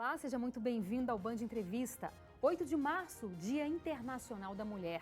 Olá, seja muito bem-vindo ao Band Entrevista. 8 de março, Dia Internacional da Mulher.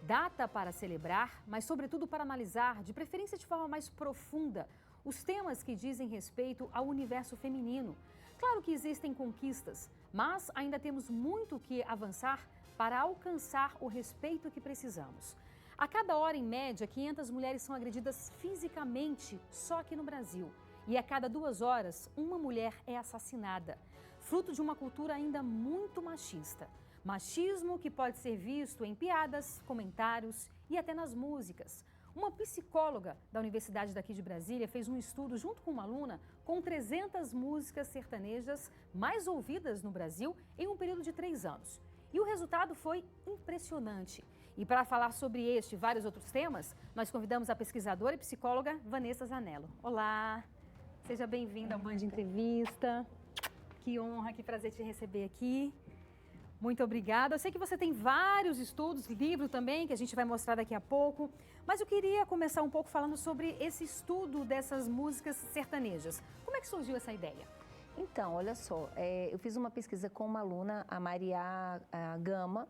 Data para celebrar, mas sobretudo para analisar, de preferência de forma mais profunda, os temas que dizem respeito ao universo feminino. Claro que existem conquistas, mas ainda temos muito que avançar para alcançar o respeito que precisamos. A cada hora, em média, 500 mulheres são agredidas fisicamente só aqui no Brasil. E a cada 2 horas, uma mulher é assassinada, fruto de uma cultura ainda muito machista. Machismo que pode ser visto em piadas, comentários e até nas músicas. Uma psicóloga da Universidade daqui de Brasília fez um estudo junto com uma aluna com 300 músicas sertanejas mais ouvidas no Brasil em um período de 3 anos. E o resultado foi impressionante. E para falar sobre este e vários outros temas, nós convidamos a pesquisadora e psicóloga Vanessa Zanello. Olá! Seja bem-vinda ao Band Entrevista. Que honra, que prazer te receber aqui. Muito obrigada. Eu sei que você tem vários estudos, livro também, que a gente vai mostrar daqui a pouco. Mas eu queria começar um pouco falando sobre esse estudo dessas músicas sertanejas. Como é que surgiu essa ideia? Então, olha só, eu fiz uma pesquisa com uma aluna, a Maria Gama,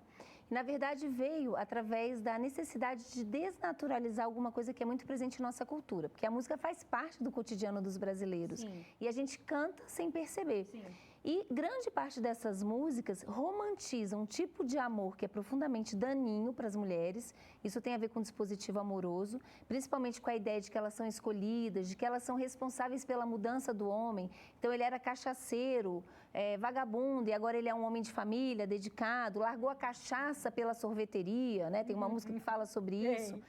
e na verdade veio através da necessidade de desnaturalizar alguma coisa que é muito presente em nossa cultura, porque a música faz parte do cotidiano dos brasileiros. Sim. E a gente canta sem perceber. Sim. E grande parte dessas músicas romantizam um tipo de amor que é profundamente daninho para as mulheres. Isso tem a ver com o dispositivo amoroso, principalmente com a ideia de que elas são escolhidas, de que elas são responsáveis pela mudança do homem. Então ele era cachaceiro, vagabundo, e agora ele é um homem de família, dedicado, largou a cachaça pela sorveteria, né? Tem uma música que fala sobre isso.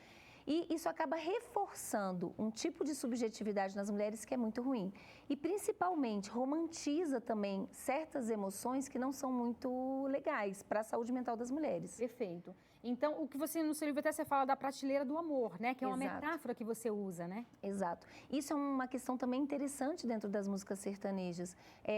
E isso acaba reforçando um tipo de subjetividade nas mulheres que é muito ruim. E, principalmente, romantiza também certas emoções que não são muito legais para a saúde mental das mulheres. Perfeito. Então, o que você, no seu livro até você fala da prateleira do amor, né? Que é uma metáfora que você usa, né? Exato. Isso é uma questão também interessante dentro das músicas sertanejas.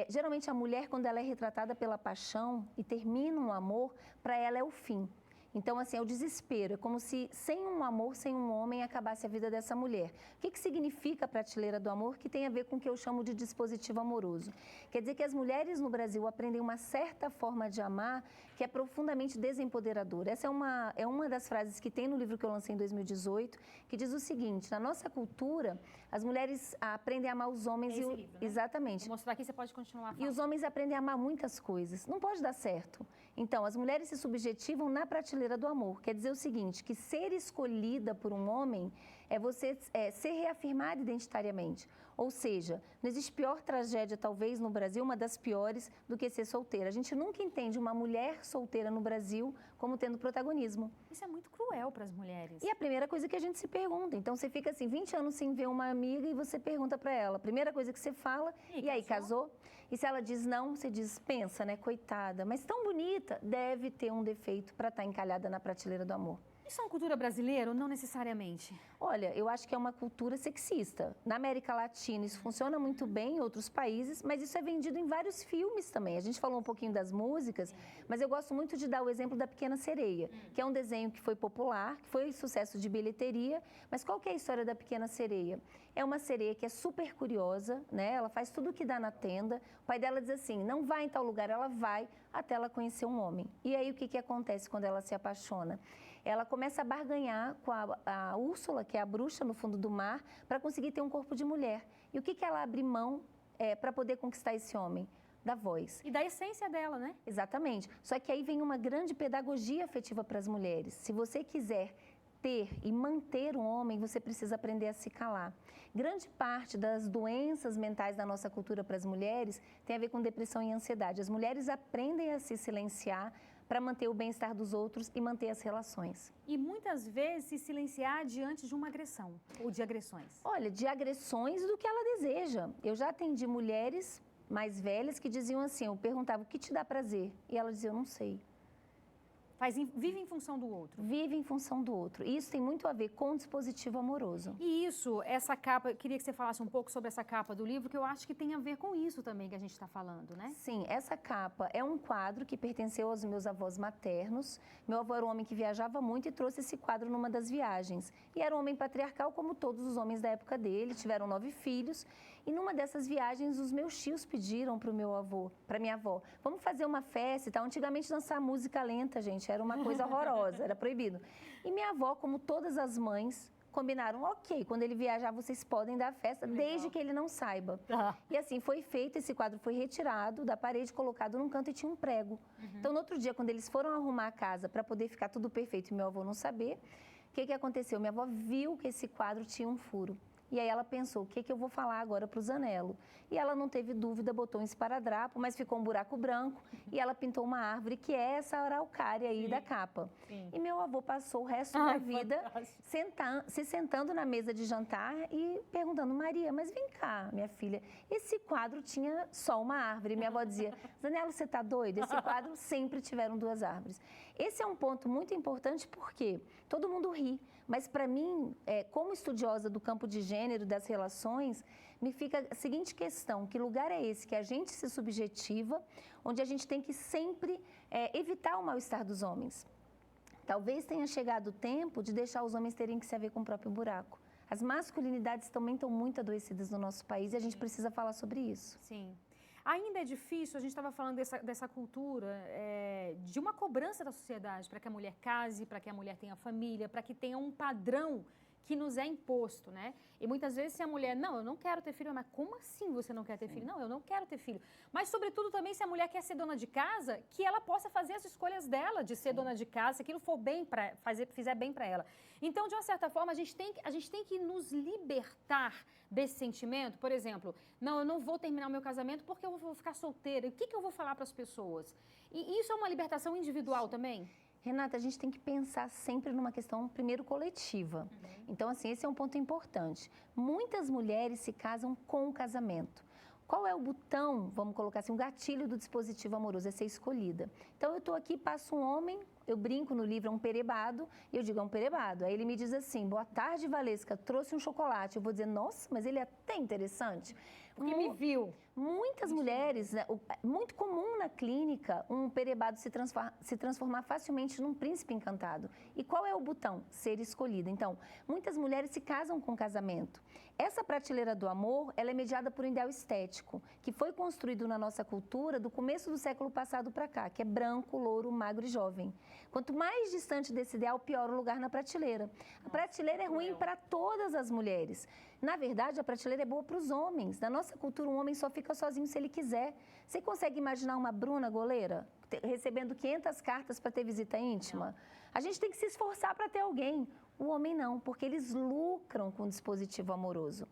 Geralmente, a mulher, quando ela é retratada pela paixão e termina um amor, para ela é o fim. Então, assim, é o desespero. É como se sem um amor, sem um homem, acabasse a vida dessa mulher. O que significa a prateleira do amor? Que tem a ver com o que eu chamo de dispositivo amoroso. Quer dizer que as mulheres no Brasil aprendem uma certa forma de amar que é profundamente desempoderadora. Essa é uma das frases que tem no livro que eu lancei em 2018, que diz o seguinte: na nossa cultura, as mulheres aprendem a amar os homens e livro, né? Exatamente. Vou mostrar aqui, você pode continuar falando. E os homens aprendem a amar muitas coisas. Não pode dar certo. Então, as mulheres se subjetivam na prateleira do amor. Quer dizer o seguinte, que ser escolhida por um homem é você ser reafirmada identitariamente. Ou seja, não existe pior tragédia, talvez, no Brasil, uma das piores, do que ser solteira. A gente nunca entende uma mulher solteira no Brasil como tendo protagonismo. Isso é muito cruel para as mulheres. E a primeira coisa que a gente se pergunta, então você fica assim, 20 anos sem ver uma amiga e você pergunta para ela, a primeira coisa que você fala, e aí, casou? E se ela diz não, você diz, pensa, né, coitada, mas tão bonita, deve ter um defeito para estar encalhada na prateleira do amor. Isso é uma cultura brasileira ou não necessariamente? Olha, eu acho que é uma cultura sexista. Na América Latina isso funciona muito bem em outros países, mas isso é vendido em vários filmes também. A gente falou um pouquinho das músicas, mas eu gosto muito de dar o exemplo da Pequena Sereia, que é um desenho que foi popular, que foi sucesso de bilheteria, mas qual que é a história da Pequena Sereia? É uma sereia que é super curiosa, né? Ela faz tudo o que dá na tenda. O pai dela diz assim, não vai em tal lugar, ela vai até ela conhecer um homem. E aí o que acontece quando ela se apaixona? Ela começa a barganhar com a Úrsula, que é a bruxa no fundo do mar, para conseguir ter um corpo de mulher. E o que ela abre mão para poder conquistar esse homem? Da voz. E da essência dela, né? Exatamente. Só que aí vem uma grande pedagogia afetiva para as mulheres. Se você quiser ter e manter um homem, você precisa aprender a se calar. Grande parte das doenças mentais da nossa cultura para as mulheres tem a ver com depressão e ansiedade. As mulheres aprendem a se silenciar para manter o bem-estar dos outros e manter as relações. E muitas vezes se silenciar diante de uma agressão ou de agressões. Olha, de agressões do que ela deseja. Eu já atendi mulheres mais velhas que diziam assim, eu perguntava, o que te dá prazer? E ela dizia, eu não sei. Vive em função do outro. Vive em função do outro. E isso tem muito a ver com o dispositivo amoroso. E isso, essa capa, queria que você falasse um pouco sobre essa capa do livro, que eu acho que tem a ver com isso também que a gente está falando, né? Sim, essa capa é um quadro que pertenceu aos meus avós maternos. Meu avô era um homem que viajava muito e trouxe esse quadro numa das viagens. E era um homem patriarcal, como todos os homens da época dele, tiveram 9 filhos. E numa dessas viagens, os meus tios pediram para o meu avô, para minha avó, vamos fazer uma festa e tal. Antigamente, dançar música lenta, gente, era uma coisa horrorosa, era proibido. E minha avó, como todas as mães, combinaram, ok, quando ele viajar, vocês podem dar festa, desde que ele não saiba. E assim, foi feito, esse quadro foi retirado da parede, colocado num canto e tinha um prego. Então, no outro dia, quando eles foram arrumar a casa para poder ficar tudo perfeito e meu avô não saber, o que aconteceu? Minha avó viu que esse quadro tinha um furo. E aí ela pensou, o que eu vou falar agora para o Zanello? E ela não teve dúvida, botou um esparadrapo, mas ficou um buraco branco e ela pintou uma árvore, que é essa araucária aí da capa. E meu avô passou o resto da vida se sentando na mesa de jantar e perguntando, Maria, mas vem cá, minha filha, esse quadro tinha só uma árvore. E minha avó dizia, Zanello, você está doido? Esse quadro sempre tiveram 2 árvores. Esse é um ponto muito importante porque todo mundo ri, mas para mim, como estudiosa do campo de gênero, das relações, me fica a seguinte questão, que lugar é esse que a gente se subjetiva, onde a gente tem que sempre evitar o mal-estar dos homens? Talvez tenha chegado o tempo de deixar os homens terem que se haver com o próprio buraco. As masculinidades também estão muito adoecidas no nosso país e a gente precisa falar sobre isso. Sim. Ainda é difícil, a gente estava falando dessa cultura, de uma cobrança da sociedade para que a mulher case, para que a mulher tenha família, para que tenha um padrão que nos é imposto, né? E muitas vezes se a mulher, não, eu não quero ter filho, mas como assim você não quer ter filho? Não, eu não quero ter filho. Mas sobretudo também se a mulher quer ser dona de casa, que ela possa fazer as escolhas dela de ser dona de casa, se aquilo for bem para fizer bem para ela. Então, de uma certa forma, a gente tem que nos libertar desse sentimento. Por exemplo, não, eu não vou terminar o meu casamento porque eu vou ficar solteira. E o que eu vou falar para as pessoas? E isso é uma libertação individual também? Renata, a gente tem que pensar sempre numa questão, primeiro, coletiva. Então, assim, esse é um ponto importante. Muitas mulheres se casam com o casamento. Qual é o botão, vamos colocar assim, o gatilho do dispositivo amoroso? É ser escolhida. Então, eu estou aqui, passo um homem, eu brinco no livro, é um perebado, e eu digo, é um perebado. Aí ele me diz assim, boa tarde, Valesca, trouxe um chocolate. Eu vou dizer, nossa, mas ele é até interessante. Porque me viu. Muitas mulheres, muito comum na clínica, um perebado se transformar facilmente num príncipe encantado. E qual é o botão? Ser escolhida. Então, muitas mulheres se casam com casamento. Essa prateleira do amor, ela é mediada por um ideal estético, que foi construído na nossa cultura do começo do século passado para cá, que é branco, louro, magro e jovem. Quanto mais distante desse ideal, pior o lugar na prateleira. A prateleira é ruim para todas as mulheres. Na verdade, a prateleira é boa para os homens. Na nossa cultura, um homem só fica sozinho se ele quiser. Você consegue imaginar uma Bruna goleira recebendo 500 cartas para ter visita íntima? Não. A gente tem que se esforçar para ter alguém. O homem não, porque eles lucram com o dispositivo amoroso.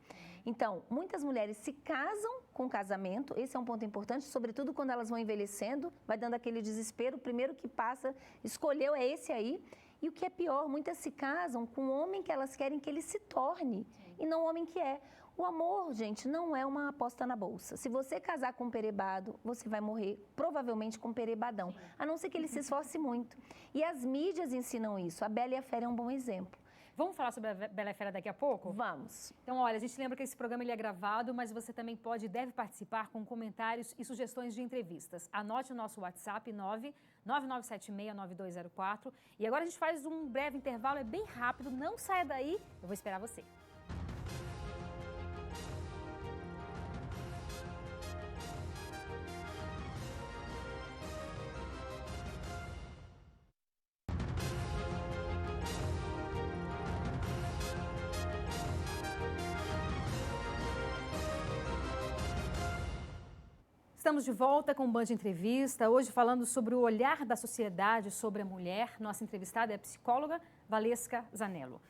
Então, muitas mulheres se casam com casamento, esse é um ponto importante, sobretudo quando elas vão envelhecendo, vai dando aquele desespero, o primeiro que passa, escolheu é esse aí. E o que é pior, muitas se casam com o homem que elas querem que ele se torne, e não o homem que é. O amor, gente, não é uma aposta na bolsa. Se você casar com um perebado, você vai morrer provavelmente com um perebadão, a não ser que ele se esforce muito. E as mídias ensinam isso. A Bela e a Fera é um bom exemplo. Vamos falar sobre a Bela e a Fera daqui a pouco? Vamos. Então, olha, a gente lembra que esse programa ele é gravado, mas você também pode e deve participar com comentários e sugestões de entrevistas. Anote o nosso WhatsApp, 999769204. E agora a gente faz um breve intervalo, é bem rápido, não saia daí, eu vou esperar você. Estamos de volta com o Band Entrevista, hoje falando sobre o olhar da sociedade sobre a mulher. Nossa entrevistada é a psicóloga Valesca Zanello.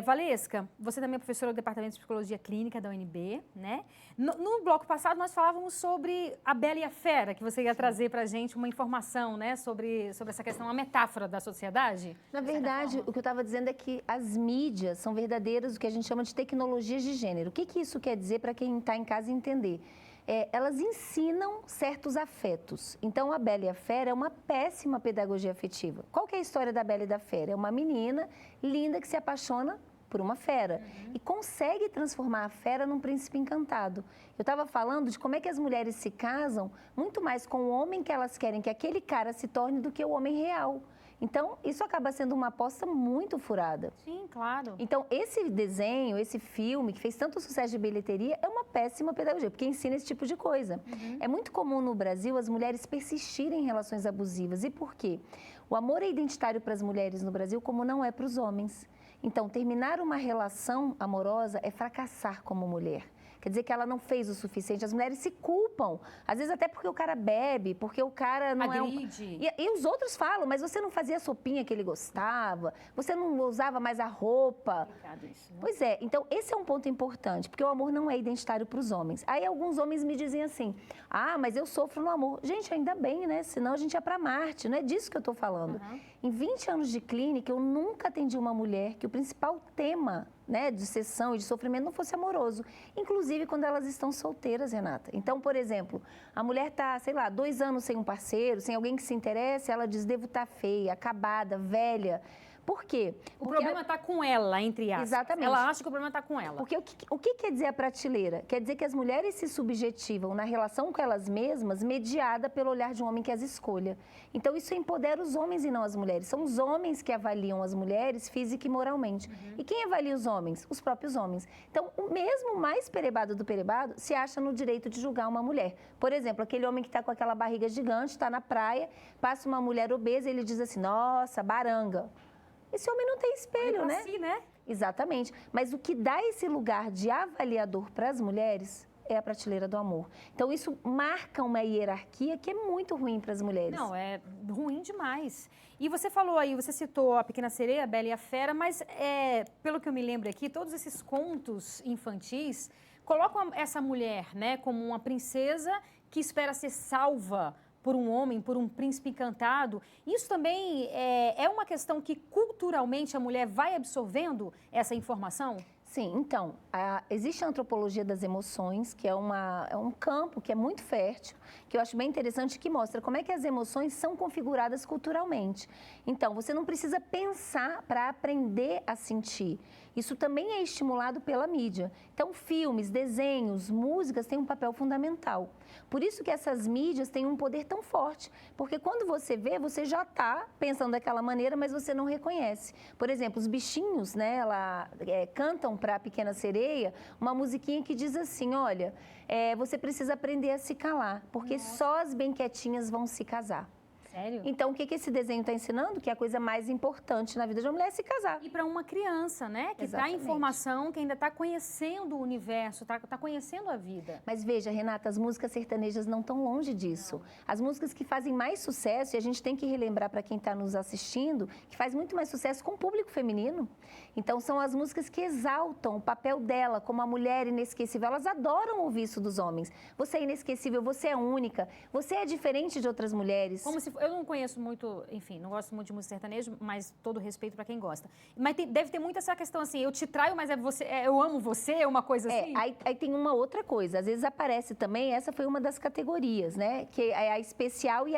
Valesca, você também é professora do Departamento de Psicologia Clínica da UNB, né? No bloco passado nós falávamos sobre a Bela e a Fera, que você ia trazer para a gente uma informação, né, sobre essa questão, uma metáfora da sociedade. Na verdade, o que eu estava dizendo é que as mídias são verdadeiras, o que a gente chama de tecnologias de gênero. O que isso quer dizer para quem está em casa entender? elas ensinam certos afetos. Então, a Bela e a Fera é uma péssima pedagogia afetiva. Qual que é a história da Bela e da Fera? É uma menina linda que se apaixona por uma fera e consegue transformar a fera num príncipe encantado. Eu estava falando de como é que as mulheres se casam muito mais com o homem que elas querem que aquele cara se torne do que o homem real. Então, isso acaba sendo uma aposta muito furada. Sim, claro. Então, esse desenho, esse filme, que fez tanto sucesso de bilheteria, é uma péssima pedagogia, porque ensina esse tipo de coisa. É muito comum no Brasil as mulheres persistirem em relações abusivas. E por quê? O amor é identitário para as mulheres no Brasil, como não é para os homens. Então, terminar uma relação amorosa é fracassar como mulher. Quer dizer que ela não fez o suficiente. As mulheres se culpam. Às vezes até porque o cara bebe, porque o cara não agride. E os outros falam, mas você não fazia a sopinha que ele gostava, você não usava mais a roupa. Isso, né? Pois é, então esse é um ponto importante, porque o amor não é identitário para os homens. Aí alguns homens me dizem assim, mas eu sofro no amor. Gente, ainda bem, né? Senão a gente ia para Marte, não é disso que eu estou falando. Em 20 anos de clínica, eu nunca atendi uma mulher que o principal tema, né, de sessão e de sofrimento não fosse amoroso. Inclusive quando elas estão solteiras, Renata. Então, por exemplo, a mulher está, sei lá, 2 anos sem um parceiro, sem alguém que se interesse, ela diz, devo estar feia, acabada, velha. Por quê? O problema está com ela, entre aspas. Exatamente. Ela acha que o problema está com ela. Porque o que quer dizer a prateleira? Quer dizer que as mulheres se subjetivam na relação com elas mesmas, mediada pelo olhar de um homem que as escolha. Então, isso empodera os homens e não as mulheres. São os homens que avaliam as mulheres física e moralmente. E quem avalia os homens? Os próprios homens. Então, o mesmo mais perebado do perebado se acha no direito de julgar uma mulher. Por exemplo, aquele homem que está com aquela barriga gigante, está na praia, passa uma mulher obesa e ele diz assim, nossa, baranga. Esse homem não tem espelho, né? Si, né? Exatamente. Mas o que dá esse lugar de avaliador para as mulheres é a prateleira do amor. Então, isso marca uma hierarquia que é muito ruim para as mulheres. Não, é ruim demais. E você falou aí, você citou a Pequena Sereia, a Bela e a Fera, mas pelo que eu me lembro aqui, todos esses contos infantis colocam essa mulher, né, como uma princesa que espera ser salva por um homem, por um príncipe encantado. Isso também é uma questão que culturalmente a mulher vai absorvendo essa informação? Sim, então, existe a antropologia das emoções, que é um campo que é muito fértil, que eu acho bem interessante, que mostra como é que as emoções são configuradas culturalmente. Então, você não precisa pensar para aprender a sentir. Isso também é estimulado pela mídia. Então, filmes, desenhos, músicas têm um papel fundamental. Por isso que essas mídias têm um poder tão forte, porque quando você vê, você já está pensando daquela maneira, mas você não reconhece. Por exemplo, os bichinhos, né, cantam para a Pequena Sereia uma musiquinha que diz assim, olha, você precisa aprender a se calar, porque só as bem quietinhas vão se casar. Sério? Então, o que esse desenho está ensinando? Que é a coisa mais importante na vida de uma mulher é se casar. E para uma criança, né? Que está em formação, que ainda está conhecendo o universo, está conhecendo a vida. Mas veja, Renata, as músicas sertanejas não estão longe disso. Não. As músicas que fazem mais sucesso, e a gente tem que relembrar para quem está nos assistindo, que faz muito mais sucesso com o público feminino. Então, são as músicas que exaltam o papel dela como a mulher inesquecível. Elas adoram ouvir isso dos homens. Você é inesquecível, você é única, você é diferente de outras mulheres. Como se eu não conheço muito, enfim, não gosto muito de música sertaneja, mas todo respeito para quem gosta. Mas deve ter muito essa questão assim, eu te traio, mas eu amo você, é uma coisa assim? Aí tem uma outra coisa, às vezes aparece também, essa foi uma das categorias, né? Que é a especial e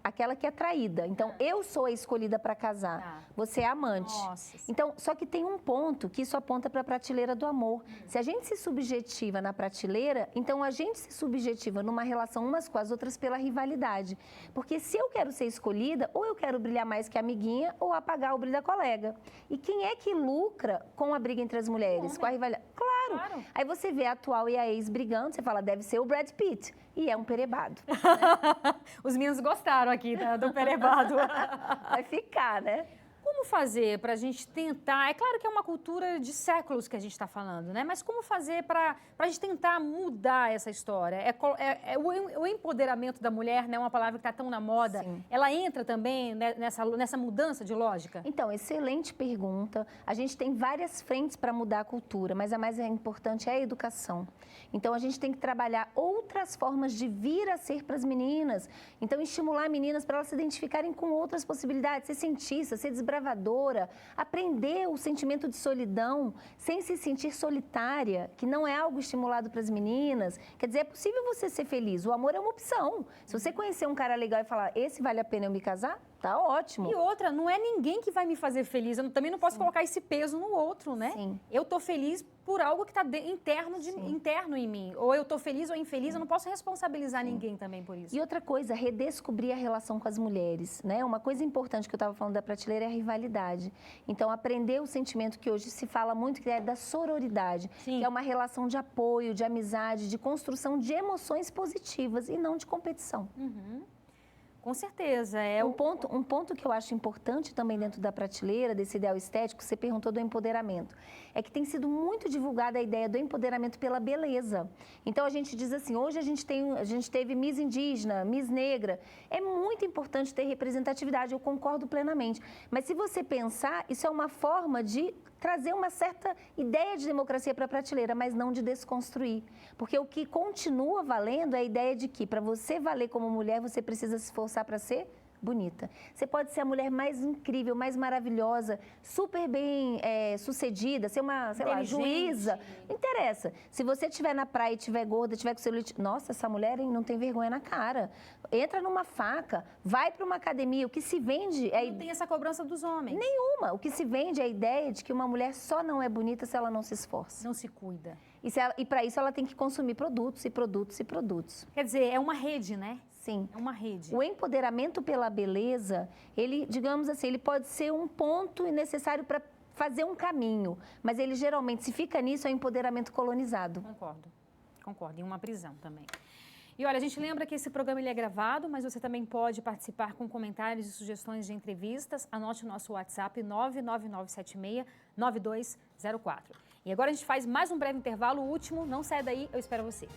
aquela que é traída. Então, eu sou a escolhida para casar, você é a amante. Nossa. Então, só que tem um ponto que isso aponta para a prateleira do amor. Se a gente se subjetiva na prateleira, então a gente se subjetiva numa relação umas com as outras pela rivalidade. Porque se eu quero ser escolhida, ou eu quero brilhar mais que a amiguinha, ou apagar o brilho da colega. E quem é que lucra com a briga entre as mulheres? Com a rivalidade? Claro! Aí você vê a atual e a ex brigando, você fala, deve ser o Brad Pitt. E é um perebado. Né? Os meninos gostaram aqui do perebado. Vai ficar, né? Como fazer para a gente tentar... É claro que é uma cultura de séculos que a gente está falando, né? Mas como fazer para a gente tentar mudar essa história? O empoderamento da mulher, né? Uma palavra que está tão na moda. Sim. Ela entra também nessa mudança de lógica? Então, excelente pergunta. A gente tem várias frentes para mudar a cultura, mas a mais importante é a educação. Então, a gente tem que trabalhar outras formas de vir a ser para as meninas. Então, estimular meninas para elas se identificarem com outras possibilidades, ser cientista, ser desbravador, conservadora, aprender o sentimento de solidão sem se sentir solitária, que não é algo estimulado para as meninas. Quer dizer, é possível você ser feliz, o amor é uma opção. Se você conhecer um cara legal e falar, esse vale a pena eu me casar, tá ótimo. E outra, não é ninguém que vai me fazer feliz, eu também não posso colocar esse peso no outro, né? Sim. Eu tô feliz por algo que está interno em mim. Ou eu tô feliz ou infeliz, eu não posso responsabilizar ninguém também por isso. E outra coisa, redescobrir a relação com as mulheres, né? Uma coisa importante que eu estava falando da prateleira é a rivalidade. Então, aprender o sentimento que hoje se fala muito, que é da sororidade, que é uma relação de apoio, de amizade, de construção de emoções positivas e não de competição. Com certeza. Um ponto que eu acho importante também dentro da prateleira, desse ideal estético, você perguntou do empoderamento, é que tem sido muito divulgada a ideia do empoderamento pela beleza. Então, a gente diz assim, hoje a gente teve Miss Indígena, Miss Negra. É muito importante ter representatividade, eu concordo plenamente. Mas se você pensar, isso é uma forma de trazer uma certa ideia de democracia para a prateleira, mas não de desconstruir. Porque o que continua valendo é a ideia de que, para você valer como mulher, você precisa se esforçar para ser bonita. Você pode ser a mulher mais incrível, mais maravilhosa, super bem sucedida, ser uma, sei lá, juíza. Não interessa. Se você estiver na praia e estiver gorda, estiver com celulite, nossa, essa mulher não tem vergonha na cara. Entra numa faca, vai para uma academia. O que se vende é... Não tem essa cobrança dos homens. Nenhuma. O que se vende é a ideia de que uma mulher só não é bonita se ela não se esforça. Não se cuida. E para isso ela tem que consumir produtos e produtos e produtos. Quer dizer, é uma rede, né? Sim. É uma rede. O empoderamento pela beleza, ele, digamos assim, ele pode ser um ponto necessário para fazer um caminho, mas ele geralmente, se fica nisso, é um empoderamento colonizado. Concordo. Em uma prisão também. E olha, a gente lembra que esse programa ele é gravado, mas você também pode participar com comentários e sugestões de entrevistas. Anote o nosso WhatsApp 999769204. E agora a gente faz mais um breve intervalo, o último. Não saia daí, eu espero você.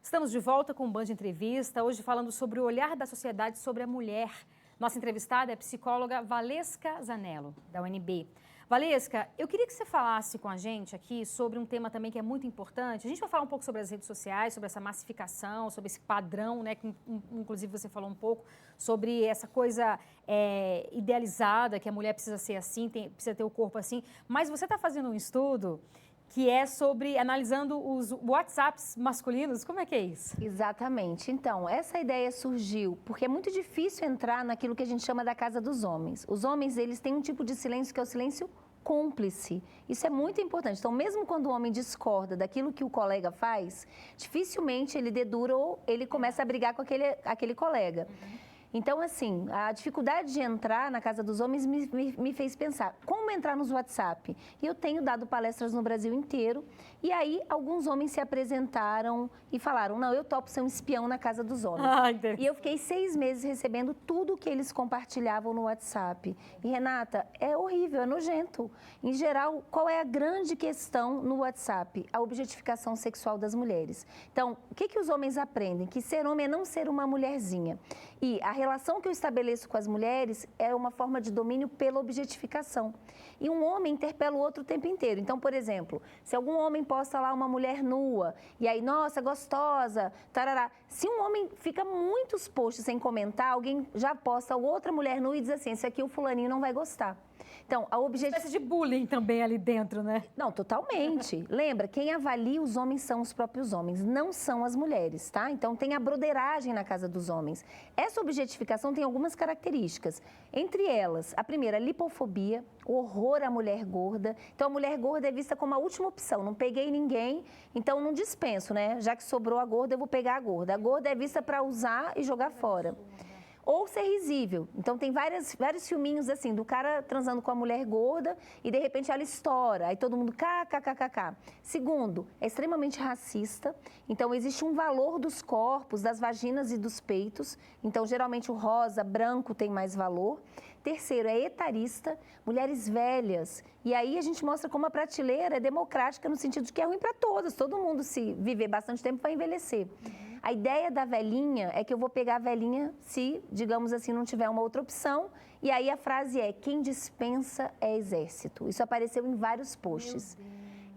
Estamos de volta com o Band Entrevista, hoje falando sobre o olhar da sociedade sobre a mulher. Nossa entrevistada é a psicóloga Valesca Zanello, da UNB. Valesca, eu queria que você falasse com a gente aqui sobre um tema também que é muito importante. A gente vai falar um pouco sobre as redes sociais, sobre essa massificação, sobre esse padrão, né, que inclusive você falou um pouco, sobre essa coisa idealizada, que a mulher precisa ser assim, precisa ter o corpo assim. Mas você está fazendo um estudo que é sobre analisando os WhatsApps masculinos. Como é que é isso? Exatamente. Então, essa ideia surgiu porque é muito difícil entrar naquilo que a gente chama da casa dos homens. Os homens, eles têm um tipo de silêncio que é o silêncio cúmplice. Isso é muito importante. Então, mesmo quando o homem discorda daquilo que o colega faz, dificilmente ele dedura ou ele começa a brigar com aquele colega. Então, assim, a dificuldade de entrar na casa dos homens me fez pensar, como entrar nos WhatsApp? E eu tenho dado palestras no Brasil inteiro, e aí alguns homens se apresentaram e falaram, não, eu topo ser um espião na casa dos homens. E eu fiquei 6 meses recebendo tudo que eles compartilhavam no WhatsApp. E, Renata, é horrível, é nojento. Em geral, qual é a grande questão no WhatsApp? A objetificação sexual das mulheres. Então, o que os homens aprendem? Que ser homem é não ser uma mulherzinha. E a relação que eu estabeleço com as mulheres é uma forma de domínio pela objetificação. E um homem interpela o outro o tempo inteiro. Então, por exemplo, se algum homem posta lá uma mulher nua, e aí, nossa, gostosa, tarará. Se um homem fica muitos posts sem comentar, alguém já posta outra mulher nua e diz assim, isso aqui o fulaninho não vai gostar. Então, a objetivo... Uma espécie de bullying também ali dentro, né? Não, totalmente. Lembra, quem avalia os homens são os próprios homens, não são as mulheres, tá? Então, tem a broderagem na casa dos homens. Essa objetificação tem algumas características. Entre elas, a primeira, a lipofobia, o horror à mulher gorda. Então, a mulher gorda é vista como a última opção. Não peguei ninguém, então não dispenso, né? Já que sobrou a gorda, eu vou pegar a gorda. A gorda é vista para usar e jogar fora. Ou ser risível. Então, tem vários filminhos assim, do cara transando com a mulher gorda e, de repente, ela estoura. Aí todo mundo kkkk. Segundo, é extremamente racista. Então, existe um valor dos corpos, das vaginas e dos peitos. Então, geralmente, o rosa, branco tem mais valor. Terceiro, é etarista, mulheres velhas. E aí a gente mostra como a prateleira é democrática no sentido de que é ruim para todas. Todo mundo, se viver bastante tempo, vai envelhecer. A ideia da velhinha é que eu vou pegar a velhinha se, digamos assim, não tiver uma outra opção. E aí a frase é: quem dispensa é exército. Isso apareceu em vários posts.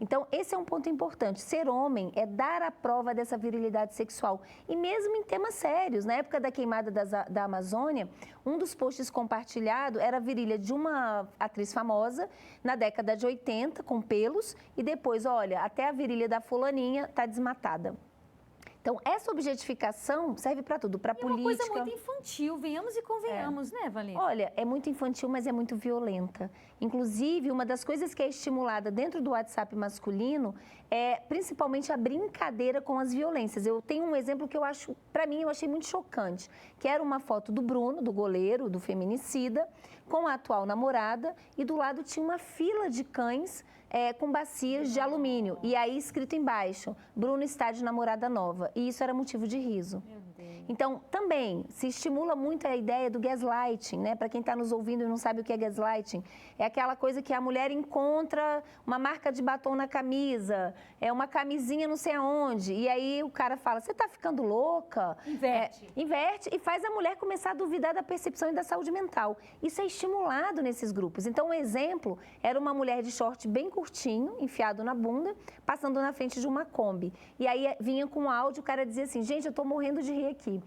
Então, esse é um ponto importante. Ser homem é dar a prova dessa virilidade sexual. E mesmo em temas sérios. Na época da queimada da Amazônia, um dos posts compartilhado era a virilha de uma atriz famosa, na década de 80, com pelos. E depois, olha, até a virilha da fulaninha está desmatada. Então, essa objetificação serve para tudo, para política. É uma coisa muito infantil, venhamos e convenhamos, né, Valentina? Olha, é muito infantil, mas é muito violenta. Inclusive, uma das coisas que é estimulada dentro do WhatsApp masculino é principalmente a brincadeira com as violências. Eu tenho um exemplo que eu acho, para mim, eu achei muito chocante, que era uma foto do Bruno, do goleiro, do feminicida, com a atual namorada, e do lado tinha uma fila de cães com bacias de alumínio. E aí, escrito embaixo, Bruno está de namorada nova. E isso era motivo de riso. Meu Deus. Então, também se estimula muito a ideia do gaslighting, né? Para quem está nos ouvindo e não sabe o que é gaslighting, é aquela coisa que a mulher encontra uma marca de batom na camisa, é uma camisinha não sei aonde, e aí o cara fala: você está ficando louca? Inverte. Inverte e faz a mulher começar a duvidar da percepção e da saúde mental. Isso é estimulado nesses grupos. Então, um exemplo era uma mulher de short bem curtinho, enfiado na bunda, passando na frente de uma Kombi. E aí vinha com um áudio, o cara dizia assim: gente, eu estou morrendo de rir aqui.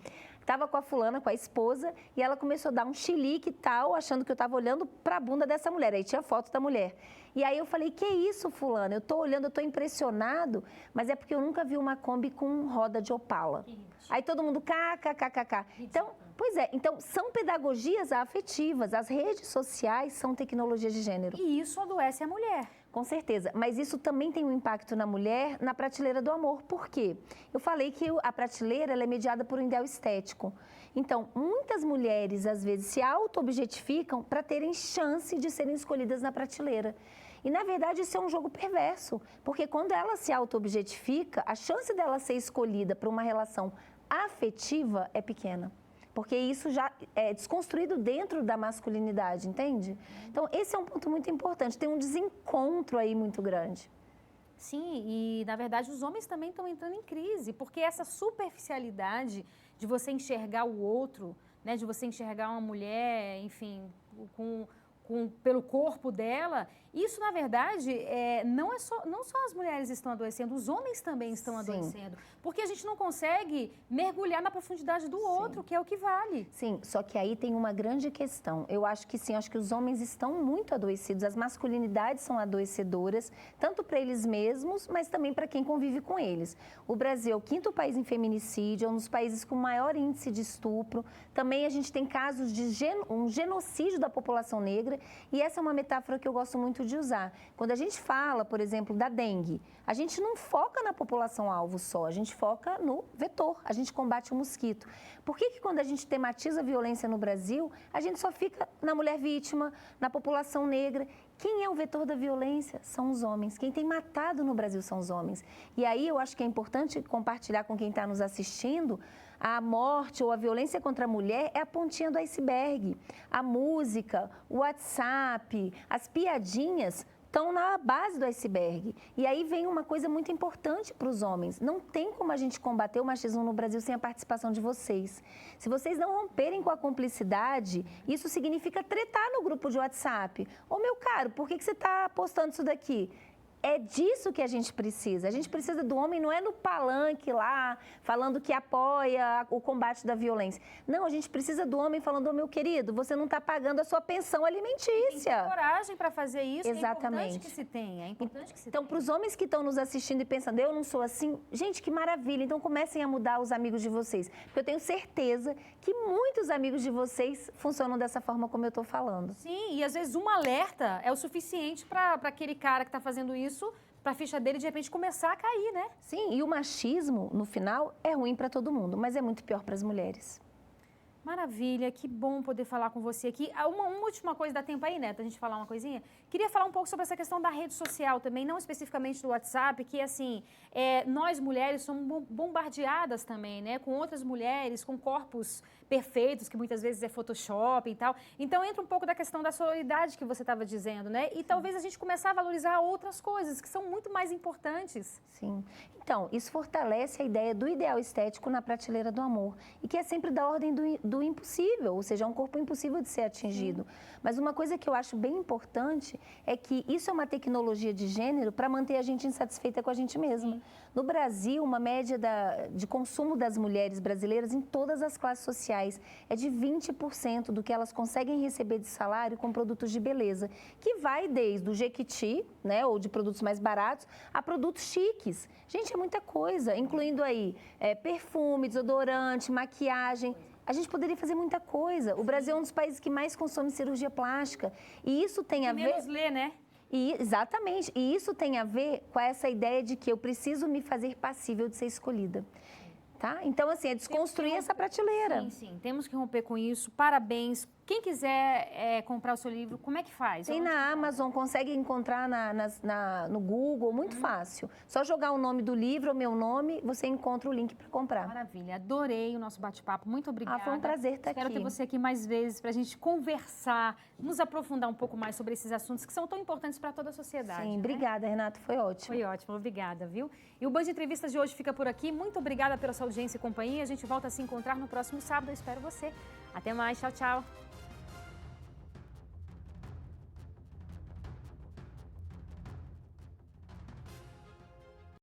Estava com a fulana, com a esposa, e ela começou a dar um chilique e tal, achando que eu estava olhando para a bunda dessa mulher. Aí tinha foto da mulher. E aí eu falei: que isso, fulana? Eu estou olhando, eu estou impressionado, mas é porque eu nunca vi uma Kombi com roda de Opala. Aí todo mundo kkkk. Então, pois é, então são pedagogias afetivas. As redes sociais são tecnologias de gênero. E isso adoece a mulher. Com certeza, mas isso também tem um impacto na mulher na prateleira do amor. Por quê? Eu falei que a prateleira ela é mediada por um ideal estético. Então, muitas mulheres, às vezes, se auto-objetificam para terem chance de serem escolhidas na prateleira. E, na verdade, isso é um jogo perverso, porque quando ela se auto-objetifica, a chance dela ser escolhida para uma relação afetiva é pequena. Porque isso já é desconstruído dentro da masculinidade, entende? Então, esse é um ponto muito importante. Tem um desencontro aí muito grande. Sim, e na verdade os homens também estão entrando em crise, porque essa superficialidade de você enxergar o outro, né, de você enxergar uma mulher, enfim, pelo corpo dela, isso, na verdade, não só as mulheres estão adoecendo, os homens também estão adoecendo. Porque a gente não consegue mergulhar na profundidade do outro, que é o que vale. Sim, só que aí tem uma grande questão. Eu acho que sim, acho que os homens estão muito adoecidos, as masculinidades são adoecedoras, tanto para eles mesmos, mas também para quem convive com eles. O Brasil é o 5º país em feminicídio, é um dos países com maior índice de estupro. Também a gente tem casos de um genocídio da população negra, e essa é uma metáfora que eu gosto muito de usar. Quando a gente fala, por exemplo, da dengue, a gente não foca na população-alvo só, a gente foca no vetor, a gente combate o mosquito. Por que quando a gente tematiza a violência no Brasil, a gente só fica na mulher vítima, na população negra? Quem é o vetor da violência? São os homens. Quem tem matado no Brasil são os homens. E aí eu acho que é importante compartilhar com quem está nos assistindo: a morte ou a violência contra a mulher é a pontinha do iceberg. A música, o WhatsApp, as piadinhas estão na base do iceberg. E aí vem uma coisa muito importante para os homens. Não tem como a gente combater o machismo no Brasil sem a participação de vocês. Se vocês não romperem com a cumplicidade, isso significa tretar no grupo de WhatsApp. Ô, meu caro, por que você está postando isso daqui? É disso que a gente precisa. A gente precisa do homem, não é no palanque lá, falando que apoia o combate da violência. Não, a gente precisa do homem falando: ô, meu querido, você não está pagando a sua pensão alimentícia. Tem coragem para fazer isso. Exatamente. É importante que se tenha. É importante que se então, para os homens que estão nos assistindo e pensando: eu não sou assim, gente, que maravilha. Então, comecem a mudar os amigos de vocês. Porque eu tenho certeza que muitos amigos de vocês funcionam dessa forma como eu estou falando. Sim, e às vezes um alerta é o suficiente para aquele cara que está fazendo isso, para a ficha dele, de repente, começar a cair, né? Sim, e o machismo, no final, é ruim para todo mundo, mas é muito pior para as mulheres. Maravilha, que bom poder falar com você aqui. Uma última coisa, dá tempo aí, né, pra gente falar uma coisinha? Queria falar um pouco sobre essa questão da rede social também, não especificamente do WhatsApp, que, assim, nós mulheres somos bombardeadas também, né, com outras mulheres, com corpos perfeitos, que muitas vezes é Photoshop e tal. Então entra um pouco da questão da sororidade que você estava dizendo, né? E talvez a gente começar a valorizar outras coisas que são muito mais importantes. Sim. Então, isso fortalece a ideia do ideal estético na prateleira do amor, e que é sempre da ordem do impossível, ou seja, é um corpo impossível de ser atingido. Mas uma coisa que eu acho bem importante é que isso é uma tecnologia de gênero para manter a gente insatisfeita com a gente mesma. No Brasil, uma média de consumo das mulheres brasileiras em todas as classes sociais é de 20% do que elas conseguem receber de salário com produtos de beleza, que vai desde o Jequiti, né, ou de produtos mais baratos, a produtos chiques. Gente, é muita coisa, incluindo aí perfume, desodorante, maquiagem. A gente poderia fazer muita coisa. O Brasil é um dos países que mais consome cirurgia plástica. E isso tem a ver... menos lê, né? Exatamente. E isso tem a ver com essa ideia de que eu preciso me fazer passível de ser escolhida. Tá? Então, assim, é desconstruir essa prateleira. Sim, sim. Temos que romper com isso. Parabéns. Quem quiser comprar o seu livro, como é que faz? Tem na Amazon, consegue encontrar no Google, muito fácil. Só jogar o nome do livro, o meu nome, você encontra o link para comprar. Maravilha. Adorei o nosso bate-papo. Muito obrigada. Foi um prazer estar aqui. Quero ter você aqui mais vezes para a gente conversar, nos aprofundar um pouco mais sobre esses assuntos que são tão importantes para toda a sociedade. Sim, né? Obrigada, Renato. Foi ótimo. Foi ótimo. Obrigada, viu? E o Band Entrevistas de hoje fica por aqui. Muito obrigada pela sua audiência e companhia. A gente volta a se encontrar no próximo sábado. Eu espero você. Até mais. Tchau, tchau.